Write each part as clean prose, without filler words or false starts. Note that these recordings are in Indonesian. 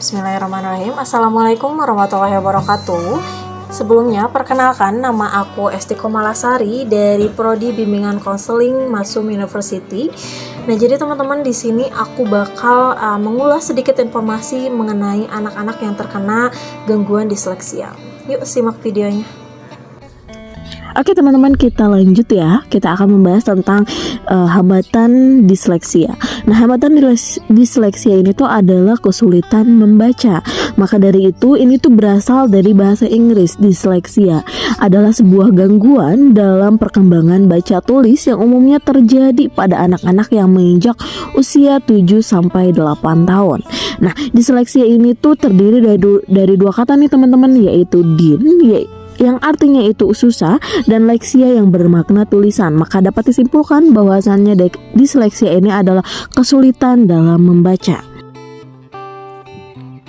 Bismillahirrahmanirrahim. Assalamualaikum warahmatullahi wabarakatuh. Sebelumnya, perkenalkan, nama aku Esti Komalasari dari Prodi Bimbingan Konseling Masum University. Nah, jadi teman-teman, di sini aku bakal mengulas sedikit informasi mengenai anak-anak yang terkena gangguan disleksia. Yuk simak videonya. Oke teman-teman, kita lanjut ya. Kita akan membahas tentang hambatan disleksia. Nah, hambatan disleksia ini tuh adalah kesulitan membaca. Maka dari itu, ini tuh berasal dari bahasa Inggris. Disleksia adalah sebuah gangguan dalam perkembangan baca tulis yang umumnya terjadi pada anak-anak yang menginjak usia 7-8 tahun. Nah, disleksia ini tuh terdiri dari dua kata nih teman-teman, yaitu yang artinya itu susah, dan leksia yang bermakna tulisan. Maka dapat disimpulkan bahwasannya disleksia ini adalah kesulitan dalam membaca.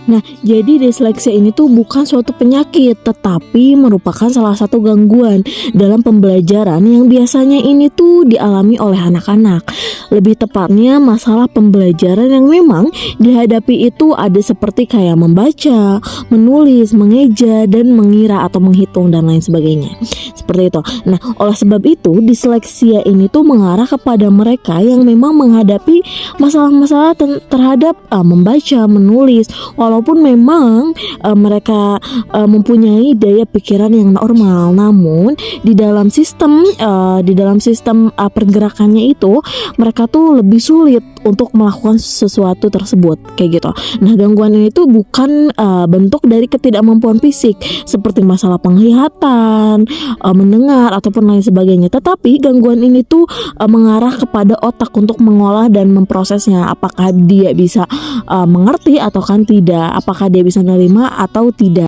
Nah, jadi disleksia ini tuh bukan suatu penyakit, tetapi merupakan salah satu gangguan dalam pembelajaran yang biasanya ini tuh dialami oleh anak-anak. Lebih tepatnya masalah pembelajaran yang memang dihadapi itu ada seperti kayak membaca, menulis, mengeja, dan mengira atau menghitung dan lain sebagainya. Seperti itu. Nah, oleh sebab itu disleksia ini tuh mengarah kepada mereka yang memang menghadapi masalah-masalah terhadap membaca, menulis, walaupun memang mereka mempunyai daya pikiran yang normal, namun di dalam sistem pergerakannya itu mereka tuh lebih sulit untuk melakukan sesuatu tersebut kayak gitu. Nah, gangguan ini tuh bukan bentuk dari ketidakmampuan fisik seperti masalah penglihatan, mendengar ataupun lain sebagainya, tetapi gangguan ini tuh mengarah kepada otak untuk mengolah dan memprosesnya. Apakah dia bisa mengerti atau kan tidak, apakah dia bisa menerima atau tidak.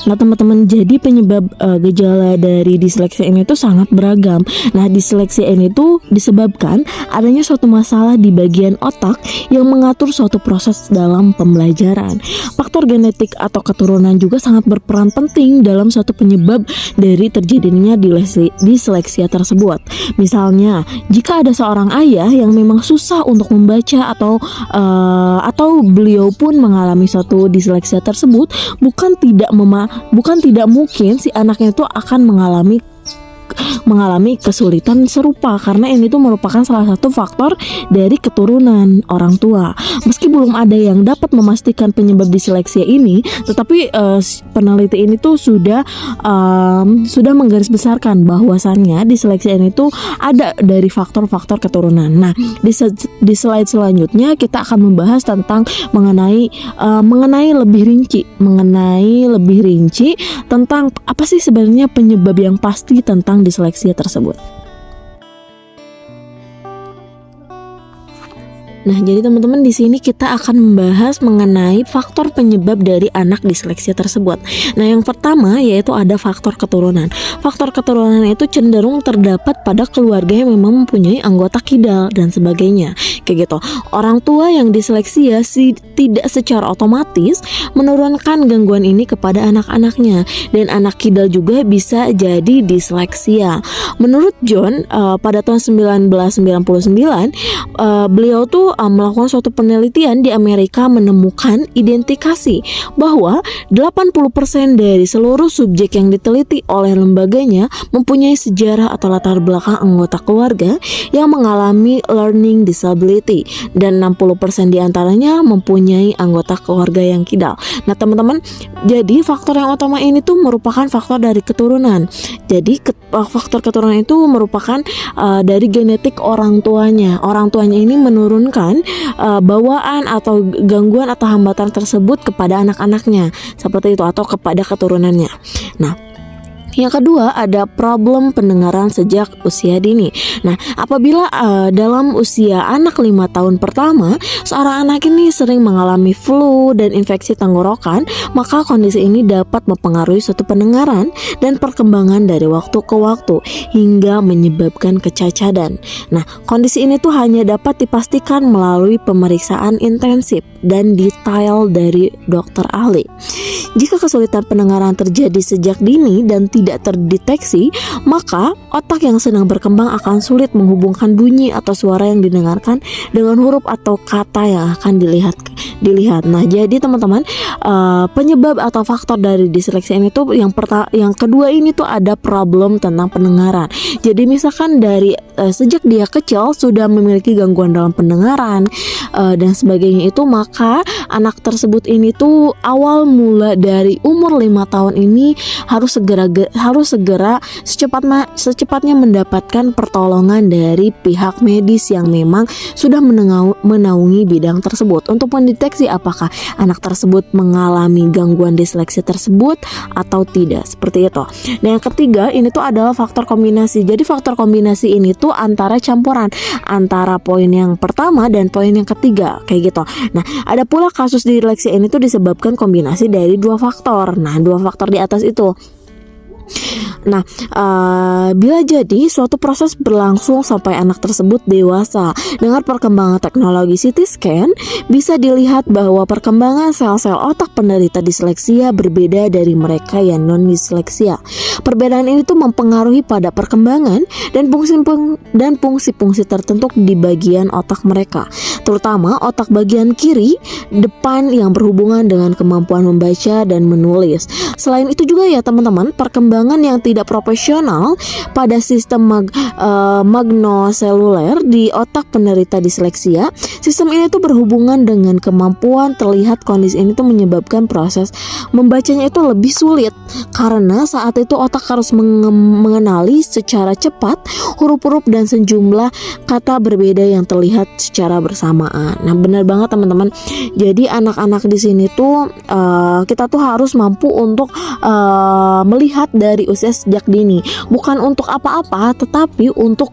Nah teman-teman, jadi penyebab gejala dari disleksia ini tuh sangat beragam. Nah, disleksia ini tuh disebabkan adanya suatu masalah di bagian otak yang mengatur suatu proses dalam pembelajaran. Faktor genetik atau keturunan juga sangat berperan penting dalam suatu penyebab dari terjadinya disleksia tersebut. Misalnya, jika ada seorang ayah yang memang susah untuk membaca atau beliau pun mengalami suatu disleksia tersebut, bukan tidak mungkin si anaknya itu akan mengalami kesulitan serupa, karena ini tuh merupakan salah satu faktor dari keturunan orang tua. Meski belum ada yang dapat memastikan penyebab disleksia ini, tetapi peneliti ini tuh sudah menggarisbesarkan bahwasannya disleksia ini tuh ada dari faktor-faktor keturunan. Nah, di slide selanjutnya kita akan membahas tentang mengenai lebih rinci tentang apa sih sebenarnya penyebab yang pasti tentang disleksia tersebut. Nah, jadi teman-teman, di sini kita akan membahas mengenai faktor penyebab dari anak disleksia tersebut. Nah, yang pertama yaitu ada faktor keturunan. Faktor keturunan itu cenderung terdapat pada keluarga yang memang mempunyai anggota kidal dan sebagainya. Kayak gitu. Orang tua yang disleksia tidak secara otomatis menurunkan gangguan ini kepada anak-anaknya, dan anak kidal juga bisa jadi disleksia. Menurut John pada tahun 1999, beliau tuh melakukan suatu penelitian di Amerika menemukan identifikasi bahwa 80% dari seluruh subjek yang diteliti oleh lembaganya mempunyai sejarah atau latar belakang anggota keluarga yang mengalami learning disability, dan 60% diantaranya mempunyai anggota keluarga yang kidal. Nah teman-teman, jadi faktor yang utama ini tuh merupakan faktor dari keturunan. Jadi faktor keturunan itu merupakan dari genetik orang tuanya. Orang tuanya ini menurunkan bawaan atau gangguan atau hambatan tersebut kepada anak-anaknya, seperti itu, atau kepada keturunannya. Nah, yang kedua ada problem pendengaran sejak usia dini. Nah, apabila dalam usia anak 5 tahun pertama, seorang anak ini sering mengalami flu dan infeksi tenggorokan, maka kondisi ini dapat mempengaruhi suatu pendengaran dan perkembangan dari waktu ke waktu hingga menyebabkan kecacatan. Nah, kondisi ini tuh hanya dapat dipastikan melalui pemeriksaan intensif dan detail dari dokter ahli. Jika kesulitan pendengaran terjadi sejak dini dan tidak terdeteksi, maka Otak yang sedang berkembang akan sulit menghubungkan bunyi atau suara yang didengarkan dengan huruf atau kata yang akan dilihat. Nah, jadi teman-teman, penyebab atau faktor dari disleksia ini tuh yang kedua ini tuh ada problem tentang pendengaran. Jadi misalkan dari sejak dia kecil sudah memiliki gangguan dalam pendengaran dan sebagainya itu, maka anak tersebut ini tuh awal mula dari umur 5 tahun ini harus segera secepatnya mendapatkan pertolongan dari pihak medis yang memang sudah menaungi bidang tersebut untuk mendeteksi apakah anak tersebut mengalami gangguan disleksia tersebut atau tidak, seperti itu. Nah, yang ketiga ini tuh adalah faktor kombinasi. Jadi faktor kombinasi ini tuh antara campuran antara poin yang pertama dan poin yang ketiga, kayak gitu. Nah, ada pula kasus disleksia ini tuh disebabkan kombinasi dari dua faktor. Nah, dua faktor di atas itu. Nah, bila jadi suatu proses berlangsung sampai anak tersebut dewasa, dengan perkembangan teknologi CT scan bisa dilihat bahwa perkembangan sel-sel otak penderita disleksia berbeda dari mereka yang non disleksia. Perbedaan ini tuh mempengaruhi pada perkembangan dan fungsi-fungsi tertentu di bagian otak mereka, terutama otak bagian kiri depan yang berhubungan dengan kemampuan membaca dan menulis. Selain itu juga ya teman-teman, perkembangan yang tidak proporsional pada sistem magnoseluler di otak penderita disleksia. Sistem ini tuh berhubungan dengan kemampuan terlihat. Kondisi ini tuh menyebabkan proses membacanya itu lebih sulit karena saat itu otak harus mengenali secara cepat huruf-huruf dan sejumlah kata berbeda yang terlihat secara bersamaan. Nah, benar banget teman-teman. Jadi anak-anak di sini tuh kita tuh harus mampu untuk melihat dari usia sejak dini, bukan untuk apa-apa, tetapi untuk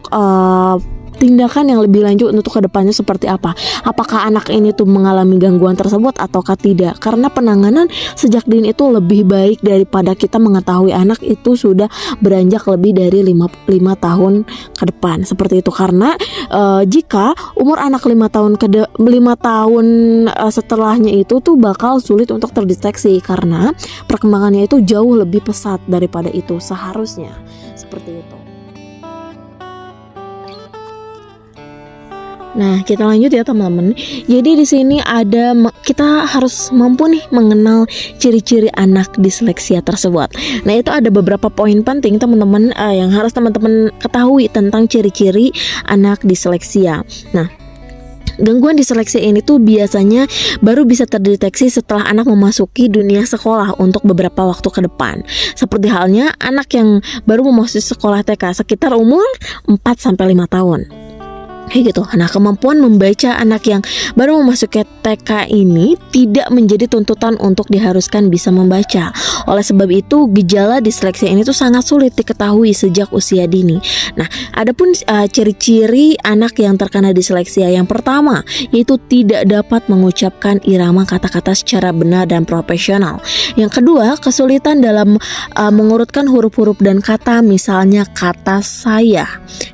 tindakan yang lebih lanjut untuk kedepannya seperti apa. Apakah anak ini tuh mengalami gangguan tersebut ataukah tidak? Karena penanganan sejak dini itu lebih baik daripada kita mengetahui anak itu sudah beranjak lebih dari 5 tahun ke depan, seperti itu. Karena jika umur anak 5 tahun setelahnya itu tuh bakal sulit untuk terdeteksi karena perkembangannya itu jauh lebih pesat daripada itu seharusnya, seperti itu. Nah, kita lanjut ya teman-teman. Jadi di sini kita harus mampu nih mengenal ciri-ciri anak disleksia tersebut. Nah, itu ada beberapa poin penting teman-teman yang harus teman-teman ketahui tentang ciri-ciri anak disleksia. Nah, gangguan disleksia ini tuh biasanya baru bisa terdeteksi setelah anak memasuki dunia sekolah untuk beberapa waktu ke depan. Seperti halnya anak yang baru memasuki sekolah TK sekitar umur 4-5 tahun. Kayak gitu. Nah, kemampuan membaca anak yang baru memasuki TK ini tidak menjadi tuntutan untuk diharuskan bisa membaca. Oleh sebab itu, gejala disleksia ini tuh sangat sulit diketahui sejak usia dini. Nah, adapun ciri-ciri anak yang terkena disleksia yang pertama yaitu tidak dapat mengucapkan irama kata-kata secara benar dan profesional. Yang kedua, kesulitan dalam mengurutkan huruf-huruf dan kata, misalnya kata saya.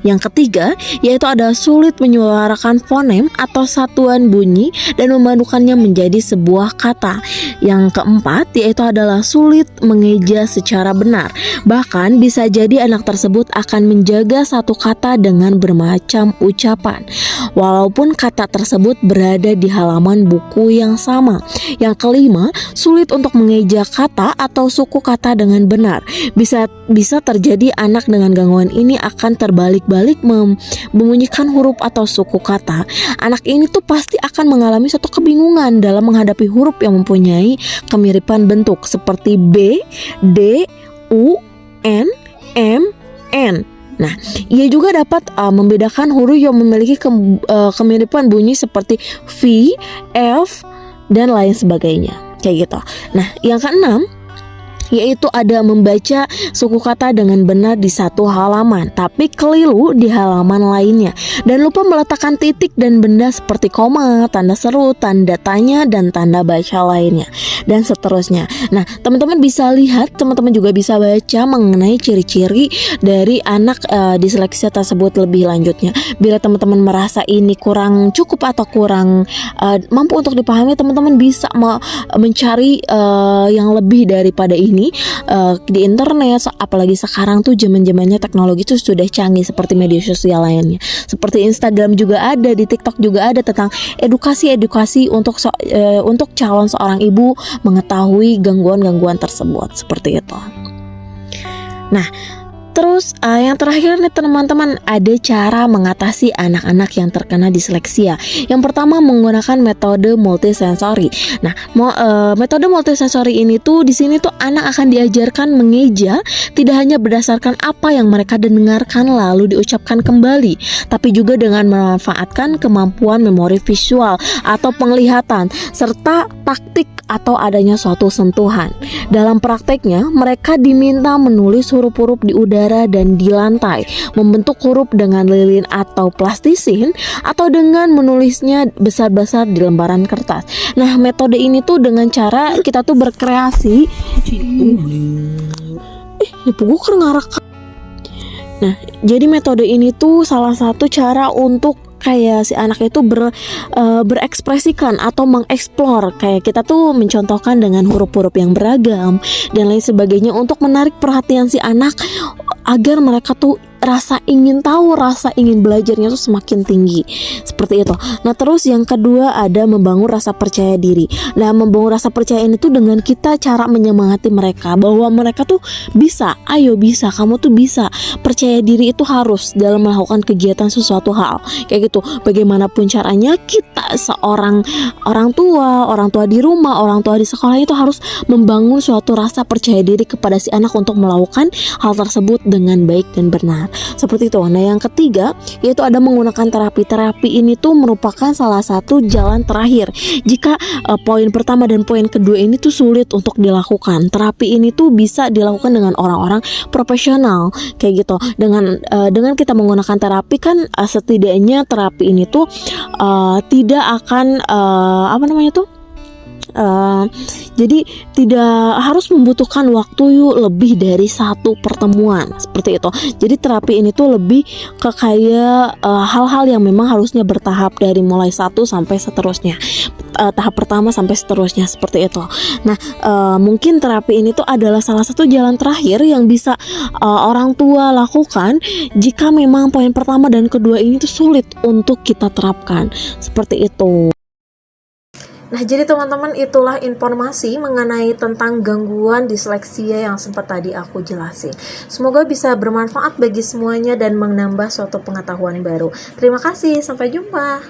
Yang ketiga, yaitu ada sulit menyuarakan fonem atau satuan bunyi dan memadukannya menjadi sebuah kata. Yang keempat, yaitu adalah sulit mengeja secara benar. Bahkan bisa jadi anak tersebut akan menjaga satu kata dengan bermacam ucapan, walaupun kata tersebut berada di halaman buku yang sama. Yang kelima, sulit untuk mengeja kata atau suku kata dengan benar. Bisa terjadi anak dengan gangguan ini akan terbalik-balik membunyikan huruf atau suku kata. Anak ini tuh pasti akan mengalami suatu kebingungan dalam menghadapi huruf yang mempunyai kemiripan bentuk seperti B, D, U, N, M, N. Nah, ia juga dapat membedakan huruf yang memiliki kemiripan bunyi seperti V, F, dan lain sebagainya, kayak gitu. Nah, yang keenam, yaitu ada membaca suku kata dengan benar di satu halaman, tapi keliru di halaman lainnya, dan lupa meletakkan titik dan benda seperti koma, tanda seru, tanda tanya, dan tanda baca lainnya, dan seterusnya. Nah, teman-teman bisa lihat, teman-teman juga bisa baca mengenai ciri-ciri dari anak disleksia tersebut lebih lanjutnya. Bila teman-teman merasa ini kurang cukup atau kurang mampu untuk dipahami, teman-teman bisa mencari yang lebih daripada ini ini di internet, apalagi sekarang tuh zaman-zamannya teknologi tuh sudah canggih seperti media sosial lainnya. Seperti Instagram juga ada, di TikTok juga ada tentang edukasi untuk calon seorang ibu mengetahui gangguan-gangguan tersebut seperti itu. Nah, terus yang terakhir nih teman-teman, ada cara mengatasi anak-anak yang terkena disleksia. Yang pertama menggunakan metode multisensori. Nah, metode multisensori ini tuh di sini tuh anak akan diajarkan mengeja tidak hanya berdasarkan apa yang mereka dengarkan lalu diucapkan kembali, tapi juga dengan memanfaatkan kemampuan memori visual atau penglihatan serta taktik atau adanya suatu sentuhan. Dalam prakteknya, mereka diminta menulis huruf-huruf di udara dan di lantai, membentuk huruf dengan lilin atau plastisin, atau dengan menulisnya besar-besar di lembaran kertas. Nah, metode ini tuh dengan cara kita tuh berkreasi. Ini pukul ngarak. Nah, jadi metode ini tuh salah satu cara untuk kayak si anak itu berekspresikan atau mengeksplor, kayak kita tuh mencontohkan dengan huruf-huruf yang beragam dan lain sebagainya untuk menarik perhatian si anak agar mereka tuh rasa ingin tahu, rasa ingin belajarnya tuh semakin tinggi seperti itu. Nah, terus yang kedua ada membangun rasa percaya diri. Nah, membangun rasa percaya ini tuh dengan kita cara menyemangati mereka bahwa mereka tuh bisa, ayo bisa, kamu tuh bisa. Percaya diri itu harus dalam melakukan kegiatan sesuatu hal kayak gitu. Bagaimanapun caranya, kita seorang orang tua di rumah, orang tua di sekolah itu harus membangun suatu rasa percaya diri kepada si anak untuk melakukan hal tersebut dengan baik dan benar. Seperti itu. Nah, yang ketiga yaitu ada menggunakan terapi. Terapi ini tuh merupakan salah satu jalan terakhir jika poin pertama dan poin kedua ini tuh sulit untuk dilakukan. Terapi ini tuh bisa dilakukan dengan orang-orang profesional kayak gitu. Dengan kita menggunakan terapi kan setidaknya terapi ini tuh tidak akan jadi tidak harus membutuhkan waktu lebih dari satu pertemuan seperti itu. Jadi terapi ini tuh lebih ke kayak hal-hal yang memang harusnya bertahap dari mulai satu sampai seterusnya, tahap pertama sampai seterusnya seperti itu. Nah, mungkin terapi ini tuh adalah salah satu jalan terakhir yang bisa orang tua lakukan jika memang poin pertama dan kedua ini tuh sulit untuk kita terapkan seperti itu. Nah, jadi teman-teman, itulah informasi mengenai tentang gangguan disleksia yang sempat tadi aku jelasin. Semoga bisa bermanfaat bagi semuanya dan menambah suatu pengetahuan baru. Terima kasih, sampai jumpa.